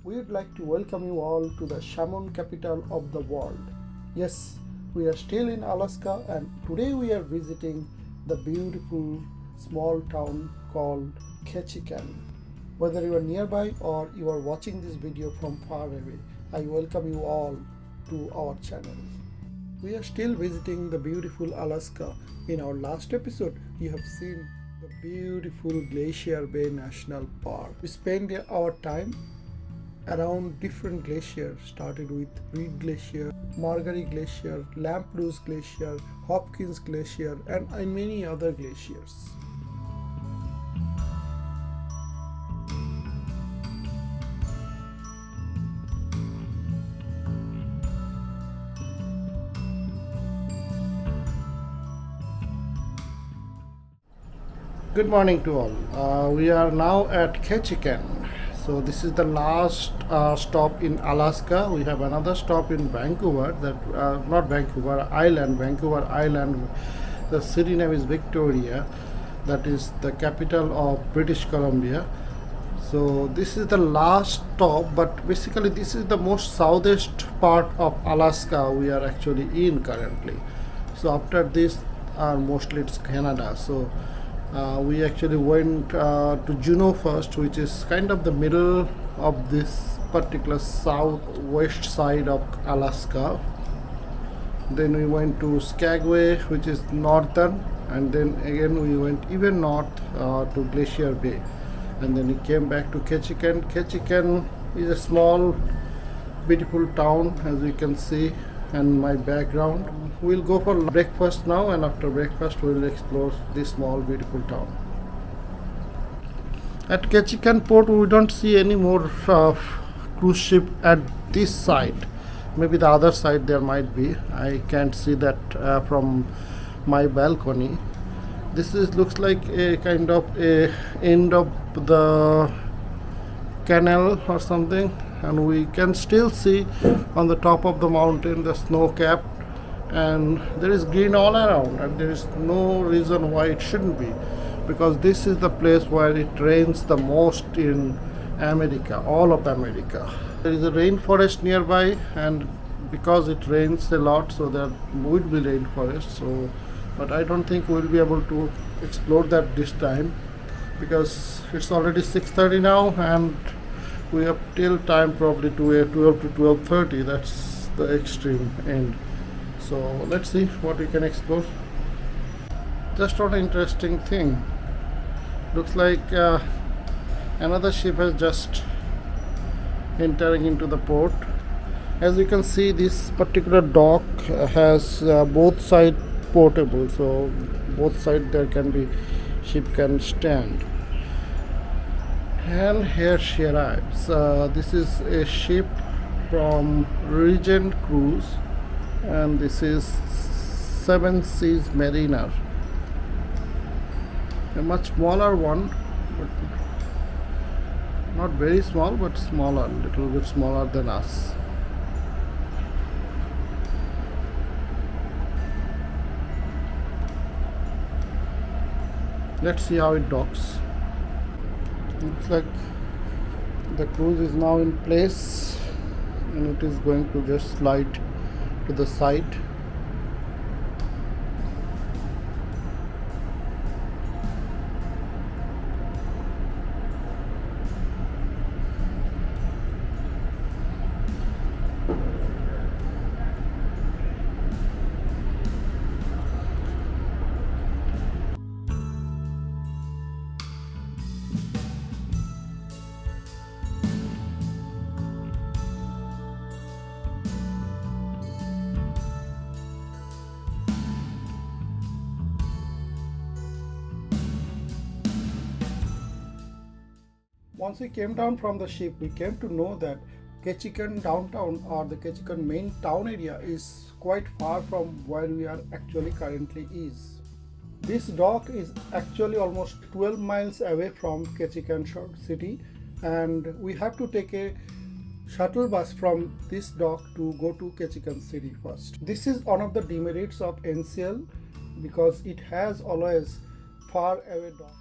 we would like to welcome you all to the Salmon capital of the world. Yes, we are still in Alaska and today we are visiting the beautiful small town called Ketchikan. Whether you are nearby or you are watching this video from far away, I welcome you all to our channel. We are still visiting the beautiful Alaska. In our last episode, you have seen the beautiful Glacier National Park. We spent our time around different glaciers, started with Reed Glacier, Margery Glacier, Lampedusa Glacier, Hopkins Glacier, and many other glaciers. Good morning to all. We are now at Ketchikan. So this is the last stop in Alaska. We have another stop in Vancouver, not Vancouver Island. Vancouver Island. The city name is Victoria. That is the capital of British Columbia. So this is the last stop, but basically this is the most southeast part of Alaska we are actually in currently. So after this, mostly it's Canada. So we actually went to Juneau first, which is kind of the middle of this particular southwest side of Alaska. Then we went to Skagway, which is northern, and then again we went even north to Glacier Bay, and then we came back to Ketchikan. Ketchikan is a small beautiful town, as you can see and my background. We'll go for breakfast now, and after breakfast we'll explore this small beautiful town. At Ketchikan port we don't see any more cruise ship at this side. Maybe the other side there might be. I can't see that from my balcony. This looks like a kind of a end of the canal or something, and we can still see on the top of the mountain the snow-capped, and there is green all around, and there is no reason why it shouldn't be, because this is the place where it rains the most in America, all of America. There is a rainforest nearby, and because it rains a lot, so there would be rainforest. So but I don't think we'll be able to explore that this time, because it's already 6:30 now and we have till time probably to 12 to 12:30. That's the extreme end. So let's see what we can explore. Just one interesting thing. Looks like another ship has just entering into the port. As you can see, this particular dock has both side portable, so both side there can be ship can stand. And here she arrives. This is a ship from Regent Cruise, and this is Seven Seas Mariner, a much smaller one, but not very small, but smaller, little bit smaller than us. Let's see how it docks. Looks like the cruise is now in place and it is going to just slide to the side. Once we came down from the ship, we came to know that Ketchikan downtown, or the Ketchikan main town area, is quite far from where we are actually currently is. This dock is actually almost 12 miles away from Ketchikan city, and we have to take a shuttle bus from this dock to go to Ketchikan city first. This is one of the demerits of NCL, because it has always far away dock.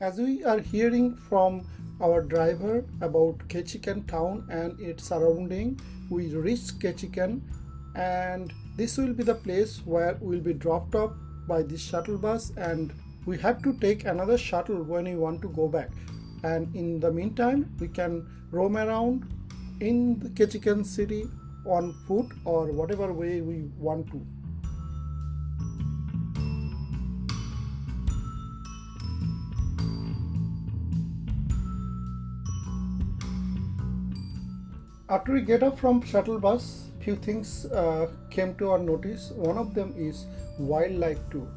As we are hearing from our driver about Ketchikan town and its surrounding, we reached Ketchikan, and this will be the place where we'll be dropped off by this shuttle bus, and we have to take another shuttle when we want to go back. And in the meantime, we can roam around in the Ketchikan city on foot or whatever way we want to. After we get off from shuttle bus, few things came to our notice. One of them is wildlife tour,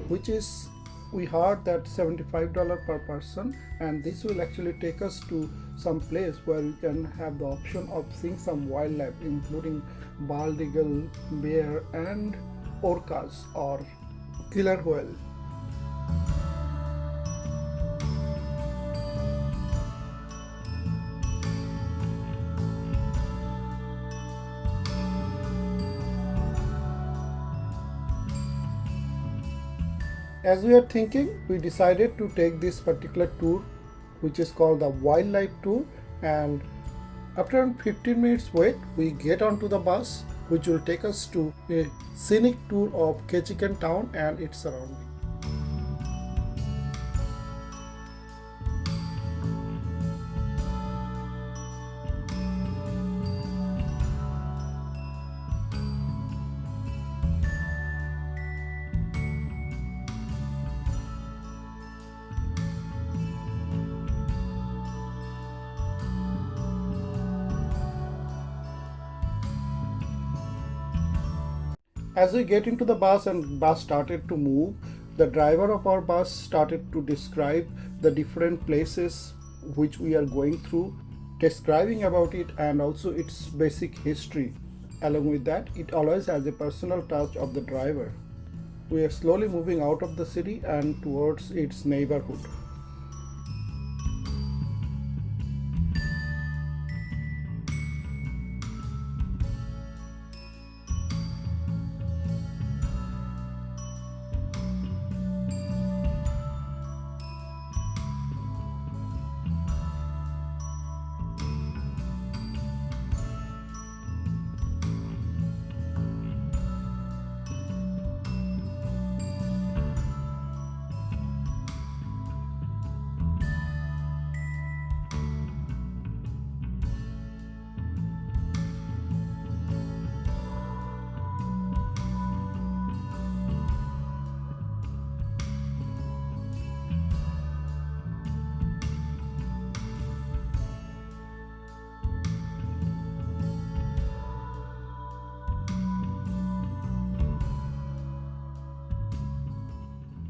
which is, we heard that $75 per person, and this will actually take us to some place where we can have the option of seeing some wildlife, including bald eagle, bear, and orcas or killer whale. As we are thinking, we decided to take this particular tour, which is called the wildlife tour, and after 15 minutes wait, we get onto the bus, which will take us to a scenic tour of Ketchikan town and its surroundings. As we get into the bus and bus started to move, the driver of our bus started to describe the different places which we are going through, describing about it and also its basic history. Along with that, it always has a personal touch of the driver. We are slowly moving out of the city and towards its neighborhood.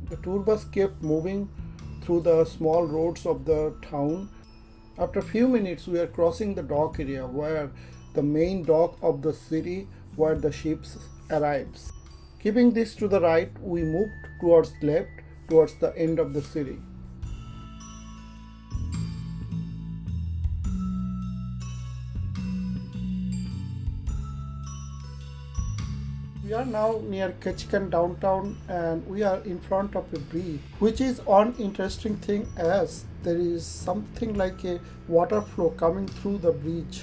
The tour bus kept moving through the small roads of the town. After a few minutes, we are crossing the dock area where the main dock of the city where the ships arrives. Keeping this to the right, we moved towards left towards the end of the city. We are now near Ketchikan downtown, and we are in front of a bridge, which is one interesting thing as there is something like a water flow coming through the bridge.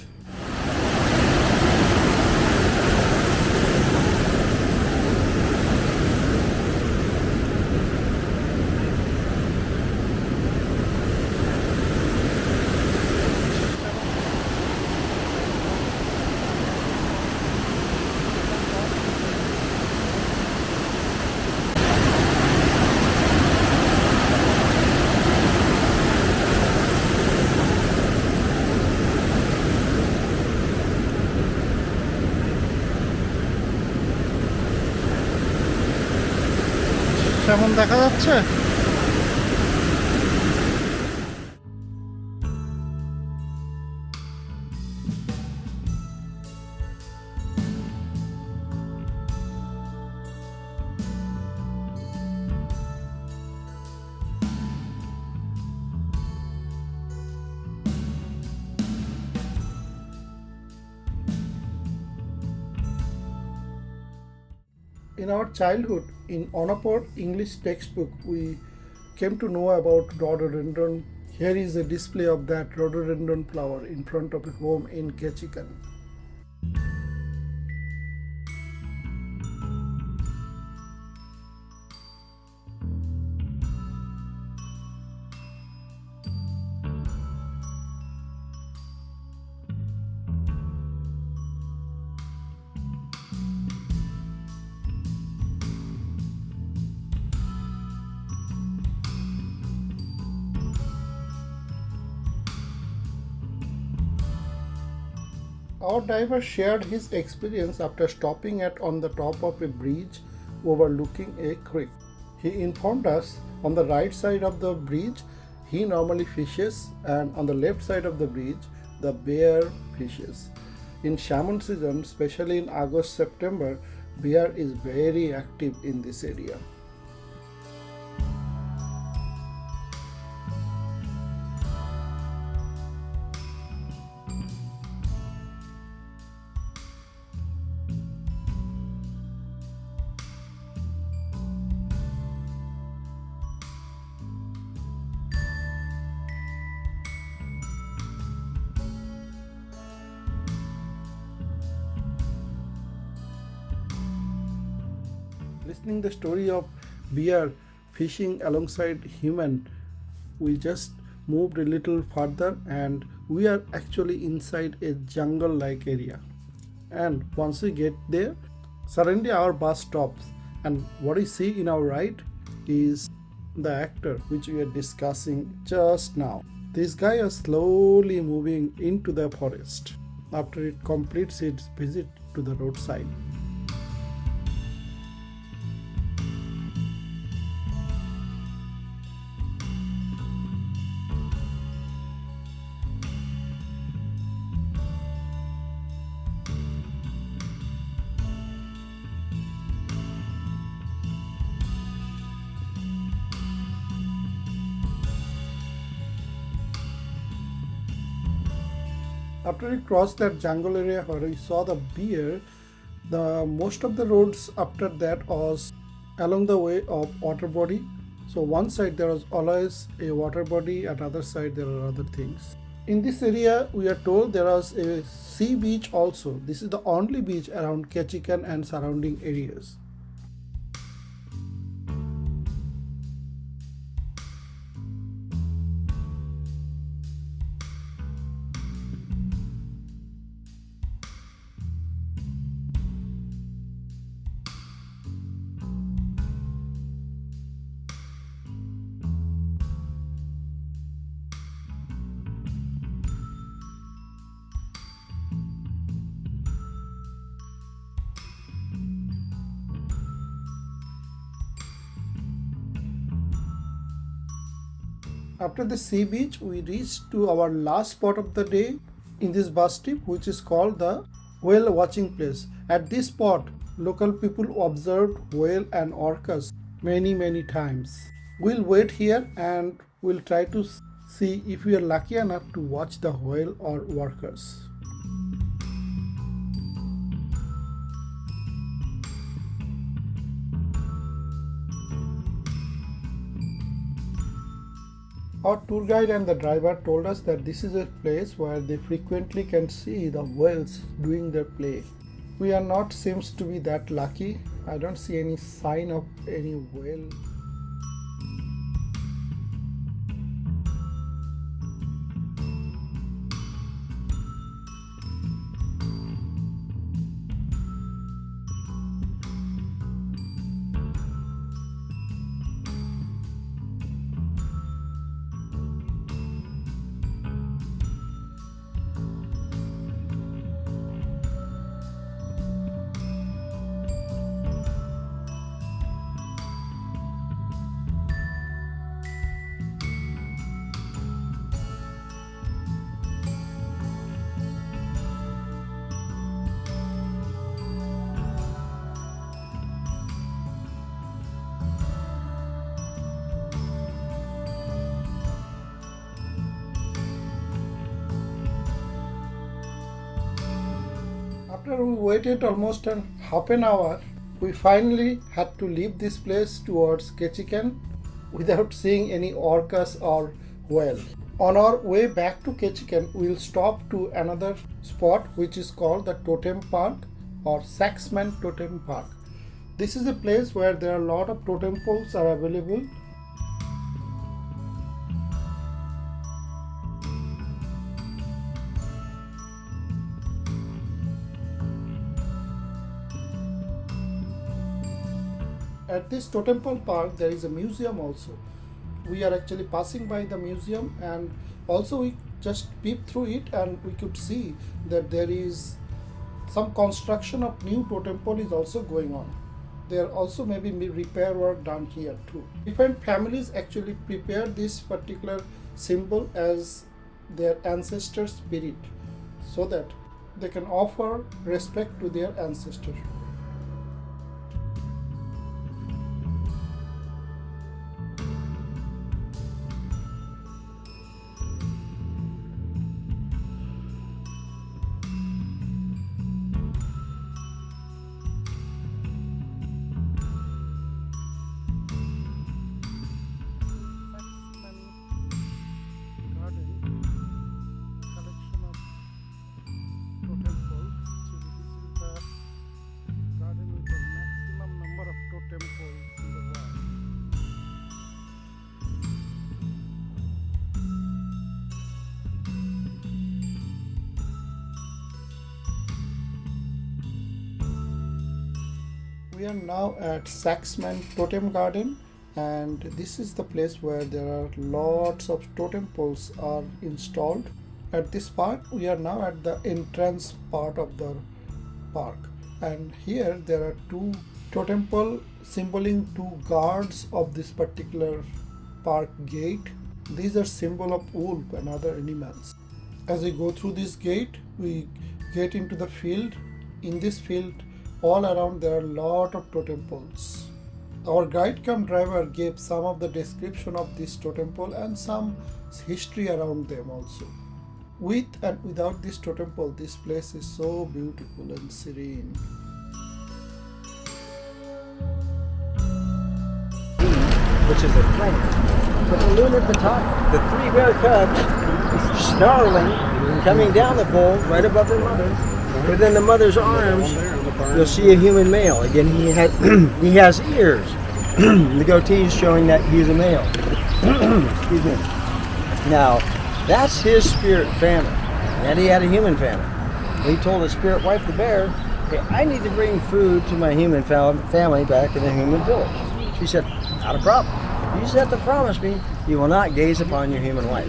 কেমন দেখা যাচ্ছে? In our childhood, in Onapor English textbook, we came to know about rhododendron. Here is a display of that rhododendron flower in front of a home in Ketchikan. Our driver shared his experience after stopping at on the top of a bridge overlooking a creek. He informed us on the right side of the bridge he normally fishes, and on the left side of the bridge the bear fishes. In salmon season, especially in August September, bear is very active in this area. Listening the story of bear fishing alongside human, we just moved a little further and we are actually inside a jungle like area. And once we get there, suddenly our bus stops, and what we see in our right is the actor which we are discussing just now. This guy is slowly moving into the forest after it completes its visit to the roadside. After we crossed that jungle area where we saw the bear, the most of the roads after that was along the way of water body. So one side there was always a water body, and other side there are other things. In this area, we are told there was a sea beach also. This is the only beach around Ketchikan and surrounding areas. After the sea beach, we reached to our last spot of the day in this bus trip, which is called the whale watching place. At this spot, local people observed whale and orcas many times. We'll wait here and we'll try to see if we are lucky enough to watch the whale or orcas. Our tour guide and the driver told us that this is a place where they frequently can see the whales doing their play. We are not seems to be that lucky. I don't see any sign of any whale. After we waited almost half an hour, we finally had to leave this place towards Ketchikan. without seeing any orcas or whale. On our way back to Ketchikan, we'll stop to another spot which is called the Totem Park or Salmon Totem Park. This is a place where there are a lot of totem poles are available. At this totem pole park there is a museum also. We are actually passing by the museum, and also we just peeped through it and we could see that there is some construction of new totem pole is also going on. There also may be repair work done here too. Different families actually prepare this particular symbol as their ancestor spirit so that they can offer respect to their ancestors. We are now at Salmon Totem Garden, and this is the place where there are lots of totem poles are installed. At this park, we are now at the entrance part of the park, and here there are two totem pole symboling two guards of this particular park gate. These are symbol of wolf and other animals. As we go through this gate, we get into the field. In this field, all around there are a lot of totem poles. Our guide cum driver gave some of the description of this totem pole and some history around them also. With and without this totem pole, this place is so beautiful and serene. Which is a plane. With a loon at the top. The three bear cubs snarling, coming down the pole right above their mothers. Within the mother's arms, you'll see a human male. Again, he has ears. The goatee is showing that he's a male. Excuse me. Now, that's his spirit family. And he had a human family. He told his spirit wife, the bear, "Hey, I need to bring food to my human family back in the human village." She said, "Not a problem. You just have to promise me you will not gaze upon your human wife."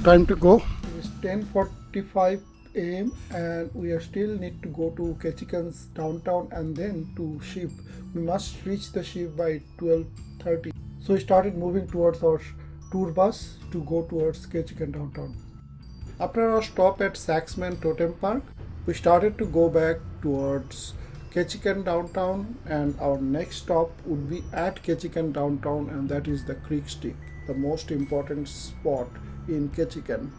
Time to go. It's 10:45 a.m. and we are still need to go to Ketchikan's downtown and then to ship. We must reach the ship by 12:30. So we started moving towards our tour bus to go towards Ketchikan downtown. After our stop at Salmon Totem Park, we started to go back towards Ketchikan downtown, and our next stop would be at Ketchikan downtown, and that is the Creek Stick, the most important spot in Ketchikan.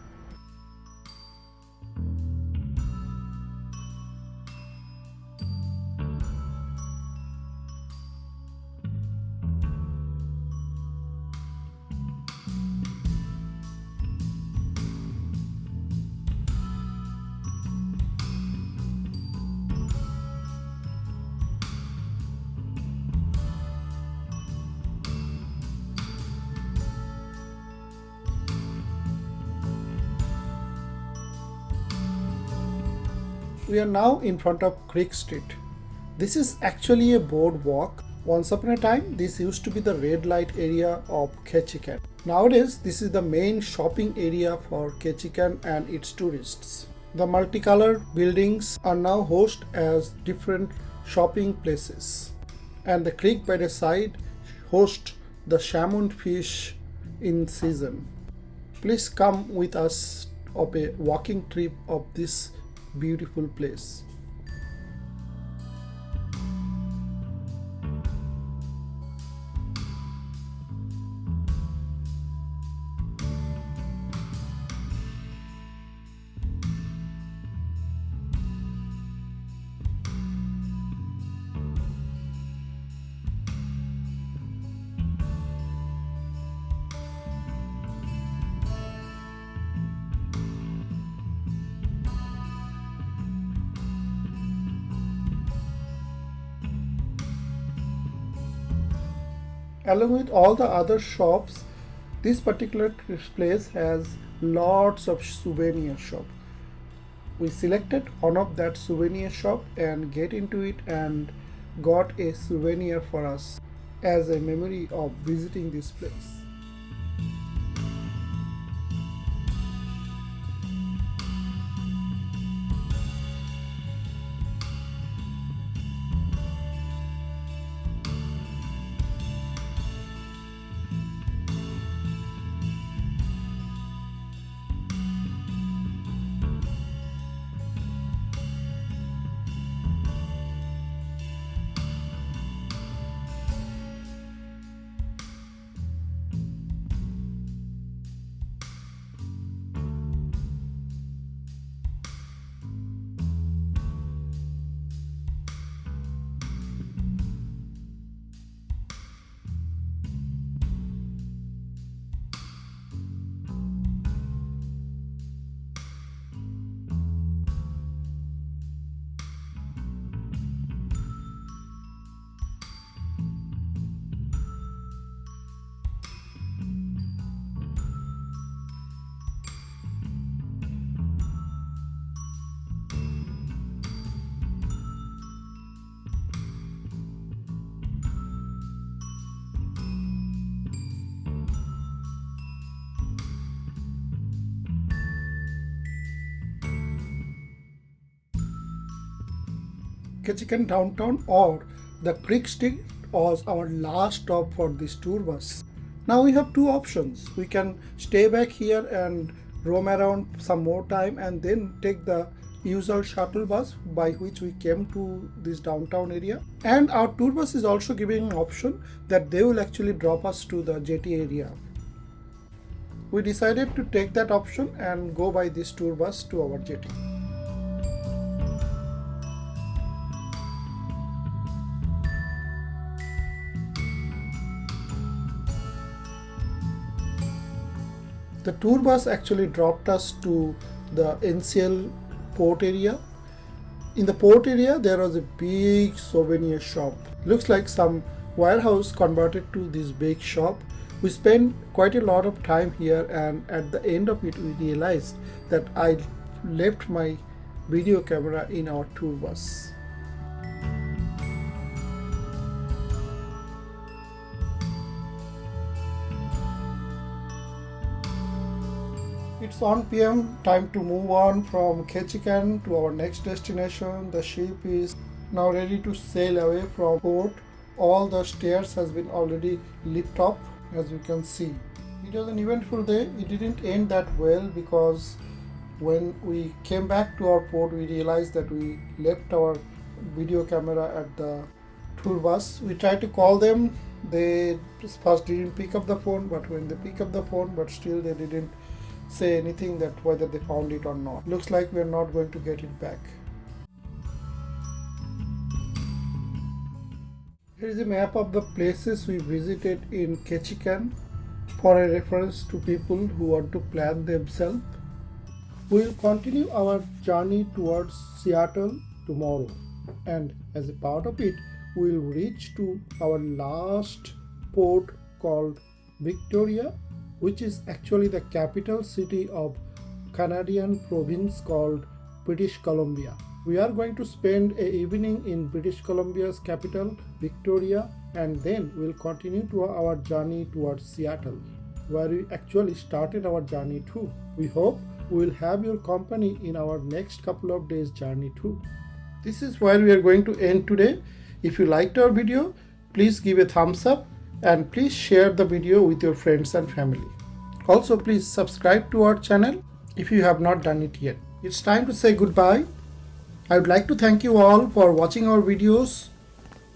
We are now in front of Creek Street. This is actually a boardwalk. Once upon a time, this used to be the red light area of Ketchikan. Nowadays, this is the main shopping area for Ketchikan and its tourists. The multicolored buildings are now host as different shopping places. And the creek by the side host the salmon fish in season. Please come with us of a walking trip of this beautiful place. Along with all the other shops, this particular place has lots of souvenir shop. We selected one of that souvenir shop and get into it and got a souvenir for us as a memory of visiting this place. Ketchikan downtown or the Creek Street was our last stop for this tour bus. Now we have two options. We can stay back here and roam around some more time and then take the usual shuttle bus by which we came to this downtown area. And our tour bus is also giving an option that they will actually drop us to the jetty area. We decided to take that option and go by this tour bus to our jetty. The tour bus actually dropped us to the NCL port area. In the port area there was a big souvenir shop. Looks like some warehouse converted to this big shop. We spent quite a lot of time here, and at the end of it we realized that I left my video camera in our tour bus. It's 1 p.m. time to move on from Ketchikan to our next destination. The ship is now ready to sail away from port. All the stairs has been already lit up, as you can see. It was an eventful day. It didn't end that well because when we came back to our port we realized that we left our video camera at the tour bus. We tried to call them. They first didn't pick up the phone, but when they pick up the phone, but still they didn't say anything that whether they found it or not. Looks like we're not going to get it back. Here is a map of the places we visited in Ketchikan for a reference to people who want to plan themselves. We will continue our journey towards Seattle tomorrow, and as a part of it we will reach to our last port called Victoria, which is actually the capital city of Canadian province called British Columbia. We are going to spend an evening in British Columbia's capital, Victoria, and then we'll continue to our journey towards Seattle, where we actually started our journey too. We hope we will have your company in our next couple of days journey too. This is where we are going to end today. If you liked our video, please give a thumbs up and please share the video with your friends and family. Also, please subscribe to our channel if you have not done it yet. It's time to say goodbye. I would like to thank you all for watching our videos.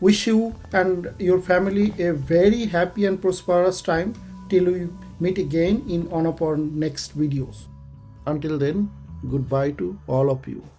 Wish you and your family a very happy and prosperous time till we meet again in one of our next videos. Until then, goodbye to all of you.